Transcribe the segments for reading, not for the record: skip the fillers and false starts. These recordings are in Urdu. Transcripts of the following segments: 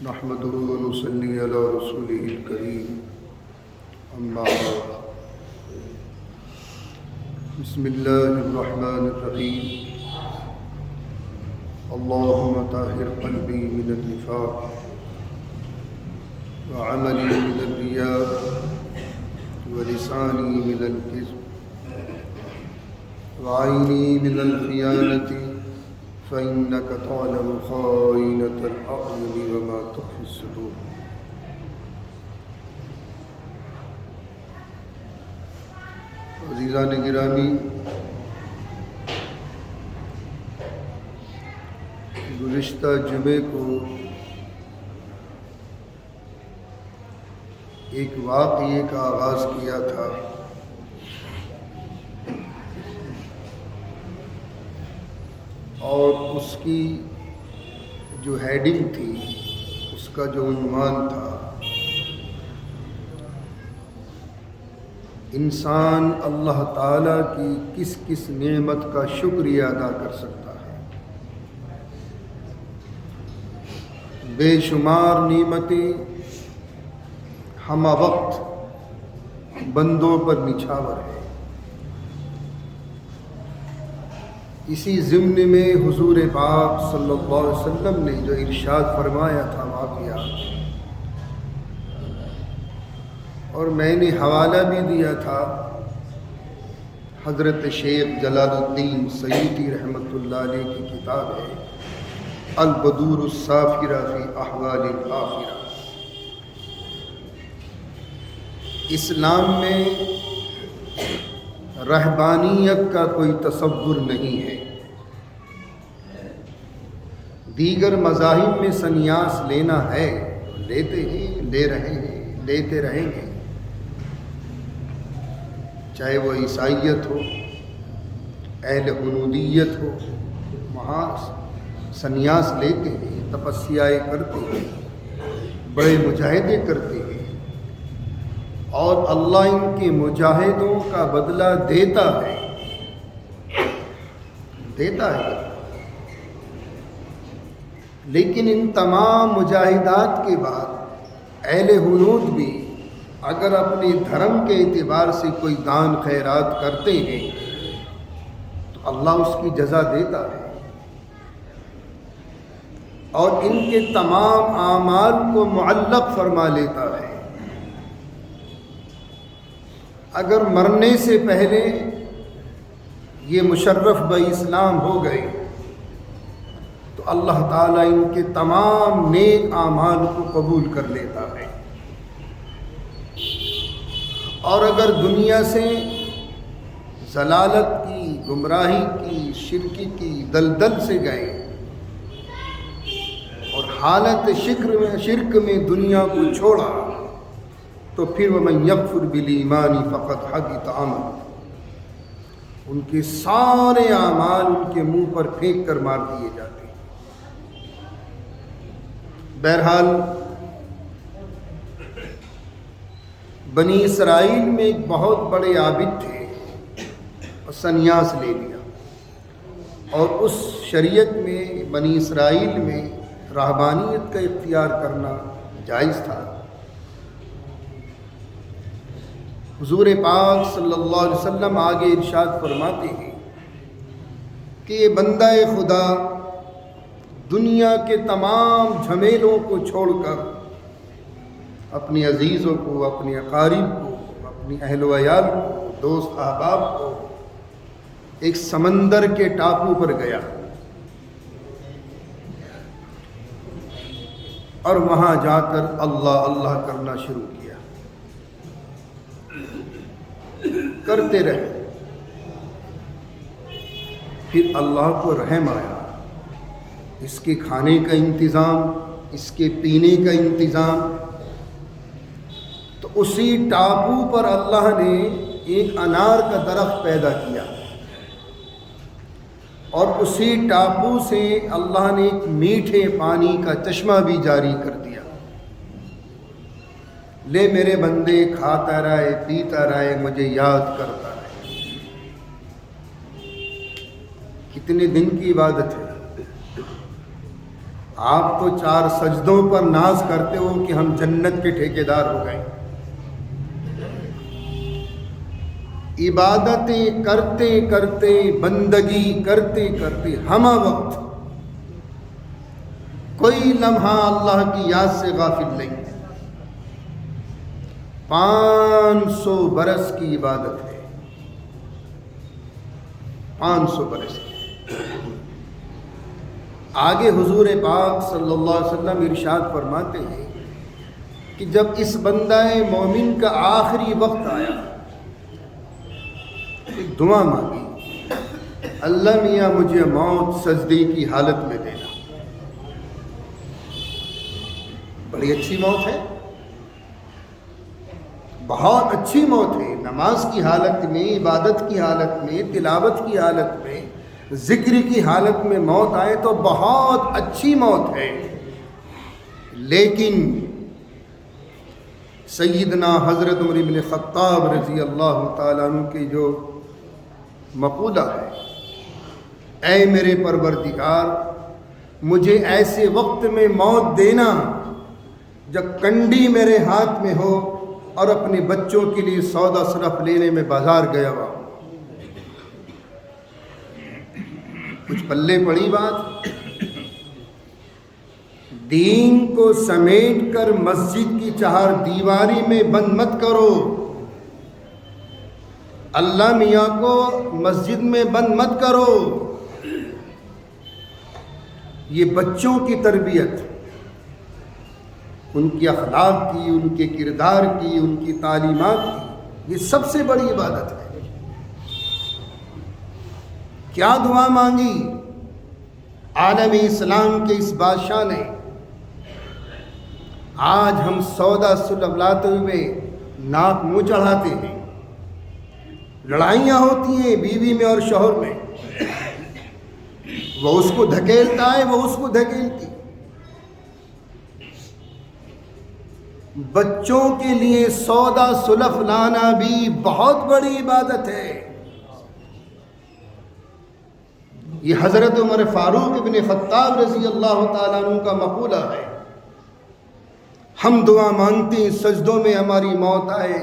نحمده ونصلي على رسوله الكريم أما بعد بسم الله الرحمن الرحيم اللهم طهر قلبي من النفاق وعملي من الرياء ولساني من الكذب وعيني من الخيانة فإنك تعلم خائنة الأعين وما تخفي الصدور. عزیزان گرامی، گزشتہ جمعے کو ایک واقعے کا آغاز کیا تھا اور اس کی جو ہیڈنگ تھی، اس کا جو عنوان تھا، انسان اللہ تعالیٰ کی کس کس نعمت کا شکریہ ادا کر سکتا ہے۔ بے شمار نعمتیں ہمہ وقت بندوں پر نچھاور ہے۔ اسی ضمن میں حضور پاک صلی اللہ علیہ وسلم نے جو ارشاد فرمایا تھا واقعہ، اور میں نے حوالہ بھی دیا تھا، حضرت شیخ جلال الدین سیوطی رحمۃ اللہ علیہ کی کتاب ہے البدور الصافرہ فی احوال الآخرہ۔ اسلام میں رہبانیت کا کوئی تصور نہیں ہے۔ دیگر مذاہب میں سنیاس لینا ہے، لیتے ہیں، لے رہے ہیں، لیتے رہیں گے، چاہے وہ عیسائیت ہو، اہل حنودیت ہو، وہاں سنیاس لیتے ہیں، تپسیائیں کرتے ہیں، بڑے مجاہدے کرتے ہیں، اور اللہ ان کے مجاہدوں کا بدلہ دیتا ہے۔ لیکن ان تمام مجاہدات کے بعد اہل حنود بھی اگر اپنے دھرم کے اعتبار سے کوئی دان خیرات کرتے ہیں تو اللہ اس کی جزا دیتا ہے، اور ان کے تمام اعمال کو معلق فرما لیتا ہے۔ اگر مرنے سے پہلے یہ مشرف اسلام ہو گئے تو اللہ تعالیٰ ان کے تمام نیک اعمال کو قبول کر لیتا ہے، اور اگر دنیا سے ضلالت کی، گمراہی کی، شرک کی دلدل سے گئے اور حالت شرک میں دنیا کو چھوڑا تو پھر وَمَن يَكْفُرْ بِالْإِيمَانِ فَقَدْ حَبِطَ عَمَلُهُ، ان کے سارے اعمال ان کے منہ پر پھینک کر مار دیے جاتے ہیں۔ بہرحال بنی اسرائیل میں ایک بہت بڑے عابد تھے اور سنیاس لے لیا، اور اس شریعت میں بنی اسرائیل میں رہبانیت کا اختیار کرنا جائز تھا۔ حضور پاک صلی اللہ علیہ وسلم آگے ارشاد فرماتے ہیں کہ یہ بندہ خدا دنیا کے تمام جھمیلوں کو چھوڑ کر اپنی عزیزوں کو، اپنے اقارب کو، اپنی اہل و عیال کو، دوست احباب کو ایک سمندر کے ٹاپو پر گیا اور وہاں جا کر اللہ اللہ کرنا شروع کیا، کرتے رہے۔ پھر اللہ کو رحم آیا، اس کے کھانے کا انتظام، اس کے پینے کا انتظام، تو اسی ٹاپو پر اللہ نے ایک انار کا درخت پیدا کیا، اور اسی ٹاپو سے اللہ نے ایک میٹھے پانی کا چشمہ بھی جاری کر دیا۔ لے میرے بندے، کھاتا رہے، پیتا رہے، مجھے یاد کرتا رہے۔ کتنے دن کی عبادت ہے؟ آپ تو 4 سجدوں پر ناز کرتے ہو کہ ہم جنت کے ٹھیکیدار ہو گئے. عبادتیں کرتے کرتے، بندگی کرتے کرتے ہمہ وقت کوئی لمحہ اللہ کی یاد سے غافل نہیں. 500 برس کی عبادت ہے، 500 برس کی. آگے حضور پاک صلی اللہ علیہ وسلم ارشاد فرماتے ہیں کہ جب اس بندہ مومن کا آخری وقت آیا، ایک دعا مانگی، اللہ میاں مجھے موت سجدے کی حالت میں دینا. بڑی اچھی موت ہے، بہت اچھی موت ہے. نماز کی حالت میں، عبادت کی حالت میں، تلاوت کی حالت میں، ذکر کی حالت میں موت آئے تو بہت اچھی موت ہے. لیکن سیدنا حضرت عمر بن خطاب رضی اللہ تعالیٰ عنہ کی جو مقولہ ہے، اے میرے پروردگار مجھے ایسے وقت میں موت دینا جب کنڈی میرے ہاتھ میں ہو اور اپنے بچوں کے لیے سودا صرف لینے میں بازار گیا ہوا. کچھ پلے پڑی بات. دین کو سمیٹ کر مسجد کی 4 دیواری میں بند مت کرو. اللہ میاں کو مسجد میں بند مت کرو. یہ بچوں کی تربیت، ان کی اخلاق کی، ان کے کردار کی، ان کی تعلیمات کی، یہ سب سے بڑی عبادت ہے. کیا دعا مانگی عالم اسلام کے اس بادشاہ نے. آج ہم سودا سلب لاتے ہوئے ناک منہ چڑھاتے ہیں، لڑائیاں ہوتی ہیں بیوی میں اور شوہر میں، وہ اس کو دھکیلتا ہے، وہ اس کو دھکیلتی. بچوں کے لیے سودا سلف لانا بھی بہت بڑی عبادت ہے. یہ حضرت عمر فاروق ابن خطاب رضی اللہ تعالیٰ عنہ کا مقولہ ہے. ہم دعا مانگتے ہیں سجدوں میں ہماری موت آئے،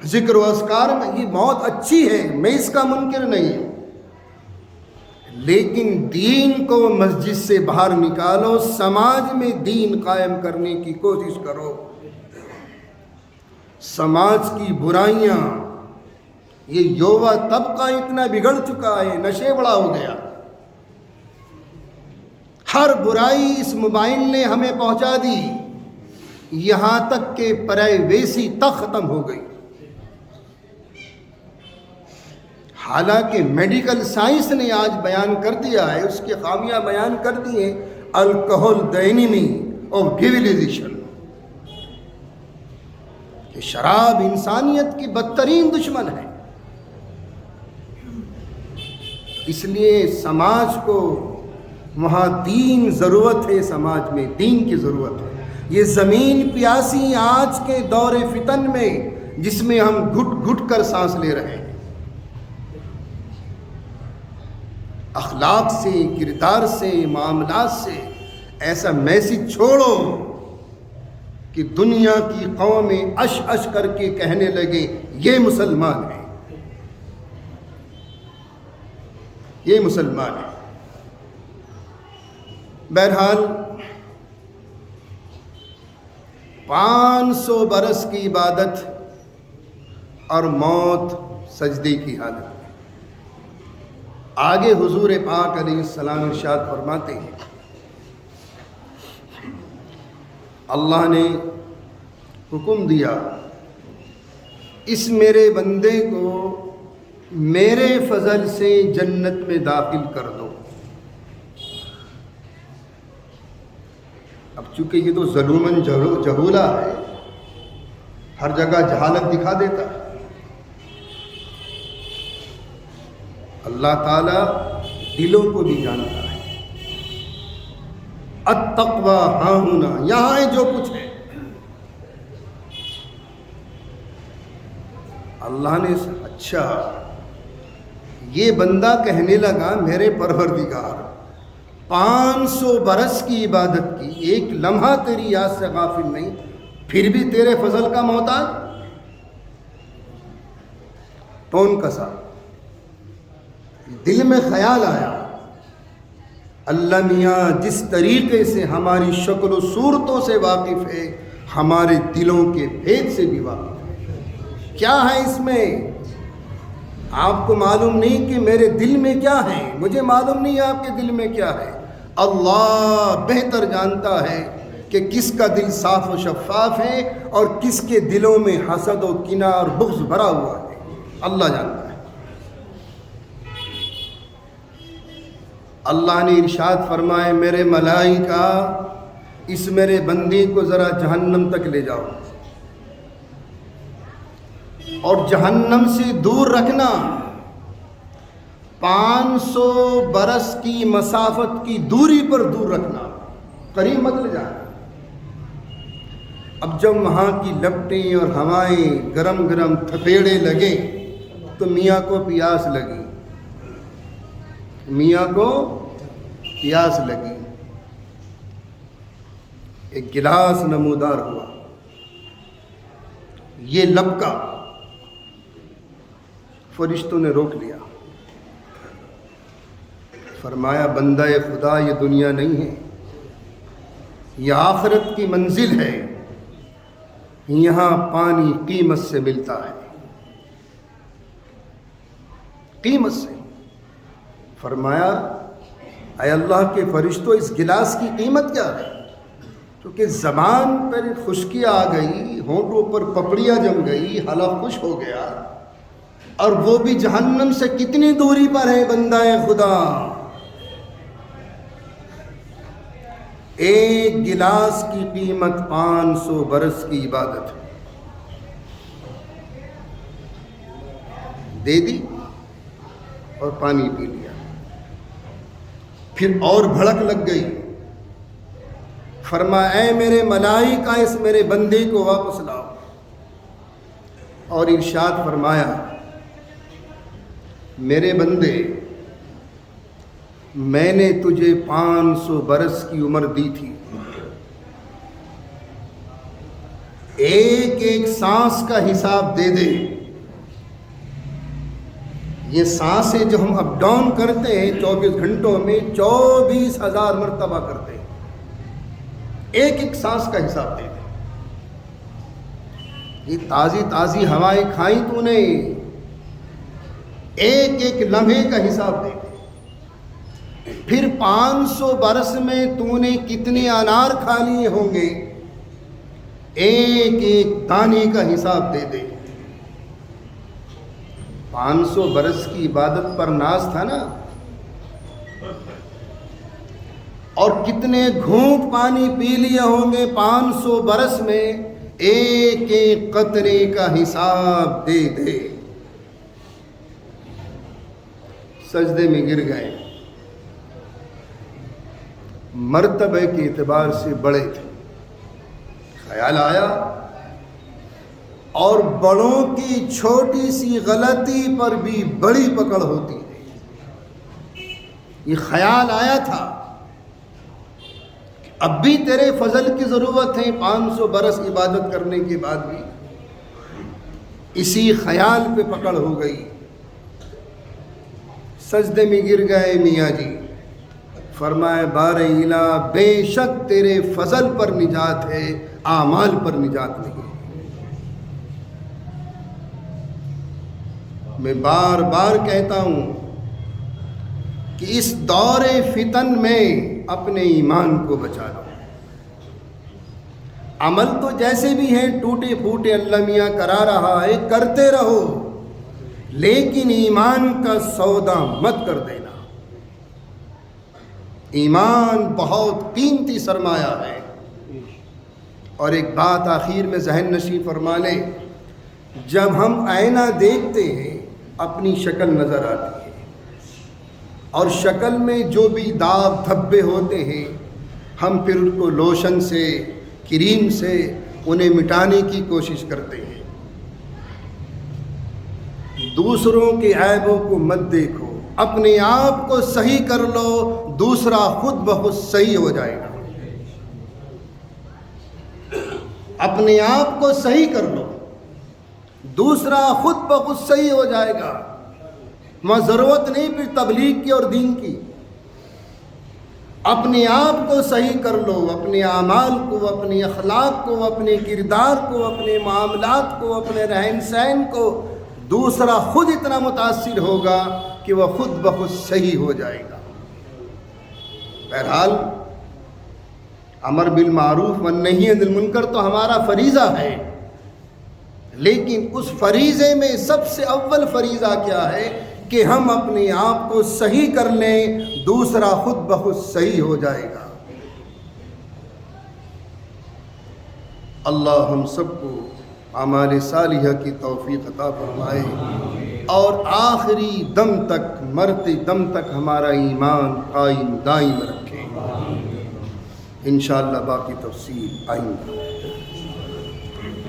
ذکر و اذکار میں، یہ موت اچھی ہے، میں اس کا منکر نہیں ہوں. لیکن دین کو مسجد سے باہر نکالو، سماج میں دین قائم کرنے کی کوشش کرو. سماج کی برائیاں، یہ یووا طبقہ اتنا بگڑ چکا ہے، نشے بڑا ہو گیا. ہر برائی اس موبائل نے ہمیں پہنچا دی، یہاں تک کہ پرائیویسی تک ختم ہو گئی. حالانکہ میڈیکل سائنس نے آج بیان کر دیا ہے، اس کی خامیاں بیان کر دی ہیں. الکحل دی انیمی آف سویلائزیشن، کہ شراب انسانیت کی بدترین دشمن ہے. اس لیے سماج کو وہاں دین ضرورت ہے، سماج میں دین کی ضرورت ہے. یہ زمین پیاسی آج کے دور فتن میں، جس میں ہم گھٹ گھٹ کر سانس لے رہے ہیں. اخلاق سے، کردار سے، معاملات سے ایسا میسج چھوڑو کہ دنیا کی قومیں اش اش کر کے کہنے لگے یہ مسلمان ہیں، یہ مسلمان ہیں. بہرحال 500 برس کی عبادت اور موت سجدے کی حالت. آگے حضور پاک علیہ السلام ارشاد فرماتے ہیں، اللہ نے حکم دیا اس میرے بندے کو میرے فضل سے جنت میں داخل کر دو. اب چونکہ یہ تو ظلوماً جہولہ ہے، ہر جگہ جہالت دکھا دیتا ہے. اللہ تعالیٰ دلوں کو بھی جانتا ہے. التقویٰ ہاہنا، یہاں ہے جو کچھ ہے. اللہ نے اچھا، یہ بندہ کہنے لگا میرے پروردگار 500 برس کی عبادت کی، ایک لمحہ تیری یاد سے غافل نہیں، پھر بھی تیرے فضل کا محتاج؟ ٹون کسا، دل میں خیال آیا، اللہ میاں جس طریقے سے ہماری شکل و صورتوں سے واقف ہے، ہمارے دلوں کے بھید سے بھی واقف ہے۔ کیا ہے اس میں؟ آپ کو معلوم نہیں کہ میرے دل میں کیا ہے، مجھے معلوم نہیں آپ کے دل میں کیا ہے۔ اللہ بہتر جانتا ہے کہ کس کا دل صاف و شفاف ہے اور کس کے دلوں میں حسد و کینہ اور بغض بھرا ہوا ہے، اللہ جانتا ہے۔ اللہ نے ارشاد فرمائے، میرے ملائکہ اس میرے بندے کو ذرا جہنم تک لے جاؤ اور جہنم سے دور رکھنا، 500 برس کی مسافت کی دوری پر دور رکھنا، قریب مت لے جانا۔ اب جب وہاں کی لپٹیں اور ہوائیں گرم گرم تھپیڑے لگے تو میاں کو پیاس لگی، میاں کو پیاس لگی، ایک گلاس نمودار ہوا، یہ لپکا، فرشتوں نے روک لیا، فرمایا بندہ خدا یہ دنیا نہیں ہے، یہ آخرت کی منزل ہے، یہاں پانی قیمت سے ملتا ہے، قیمت سے۔ فرمایا اے اللہ کے فرشتوں اس گلاس کی قیمت کیا ہے؟ کیونکہ زبان پر خشکی آ گئی، ہونٹوں پر پپڑیاں جم گئی، حلق خشک ہو گیا، اور وہ بھی جہنم سے کتنی دوری پر ہے بندہ خدا؟ ایک گلاس کی قیمت 500 برس کی عبادت دے دی اور پانی پی لیا، پھر اور بھڑک لگ گئی، فرمایا اے میرے ملائکہ اس میرے بندے کو واپس لاؤ، اور ارشاد فرمایا میرے بندے میں نے تجھے 500 برس کی عمر دی تھی، ایک ایک سانس کا حساب دے دے۔ یہ سانسیں جو ہم اپ ڈاؤن کرتے ہیں 24 گھنٹوں میں 24,000 مرتبہ کرتے ہیں، ایک ایک سانس کا حساب دے دے۔ یہ تازی تازی ہوائیں کھائیں تو نے، ایک ایک لمحے کا حساب دے دے۔ پھر 500 برس میں تو نے کتنے انار کھا لیے ہوں گے، ایک ایک دانے کا حساب دے دے۔ 500 برس کی عبادت پر ناز تھا نا، اور کتنے گھونٹ پانی پی لیے ہوں گے 500 برس میں، ایک ایک قطرے کا حساب دے دے۔ سجدے میں گر گئے، مرتبہ کے اعتبار سے بڑے تھے، خیال آیا، اور بڑوں کی چھوٹی سی غلطی پر بھی بڑی پکڑ ہوتی ہے۔ یہ خیال آیا تھا کہ اب بھی تیرے فضل کی ضرورت ہے، 500 برس عبادت کرنے کے بعد بھی۔ اسی خیال پہ پکڑ ہو گئی، سجدے میں گر گئے میاں جی، فرمائے بار الہ بے شک تیرے فضل پر نجات ہے، اعمال پر نجات نہیں۔ میں بار بار کہتا ہوں کہ اس دور فتن میں اپنے ایمان کو بچا لو۔ عمل تو جیسے بھی ہیں ٹوٹے پھوٹے اللہ میاں کرا رہا ہے، کرتے رہو، لیکن ایمان کا سودا مت کر دینا۔ ایمان بہت قیمتی سرمایہ ہے۔ اور ایک بات آخر میں ذہن نشین فرما لیں، جب ہم آئینہ دیکھتے ہیں اپنی شکل نظر آتی ہے، اور شکل میں جو بھی داغ دھبے ہوتے ہیں ہم پھر ان کو لوشن سے، کریم سے انہیں مٹانے کی کوشش کرتے ہیں۔ دوسروں کے عیبوں کو مت دیکھو، اپنے آپ کو صحیح کر لو، دوسرا خود بخود صحیح ہو جائے گا۔ اپنے آپ کو صحیح کر لو، دوسرا خود بخود صحیح ہو جائے گا۔ وہاں ضرورت نہیں پھر تبلیغ کی اور دین کی۔ اپنے آپ کو صحیح کر لو، اپنے اعمال کو، اپنے اخلاق کو، اپنے کردار کو، اپنے معاملات کو، اپنے رہن سہن کو، دوسرا خود اتنا متاثر ہوگا کہ وہ خود بخود صحیح ہو جائے گا۔ بہرحال امر بالمعروف والنہی عن المنکر تو ہمارا فریضہ ہے، لیکن اس فریضے میں سب سے اول فریضہ کیا ہے کہ ہم اپنے آپ کو صحیح کر لیں، دوسرا خود بخود صحیح ہو جائے گا۔ اللہ ہم سب کو اعمال صالحہ کی توفیق عطا فرمائے اور آخری دم تک، مرتے دم تک ہمارا ایمان قائم دائم رکھے۔ انشاءاللہ باقی تفصیل آئندہ۔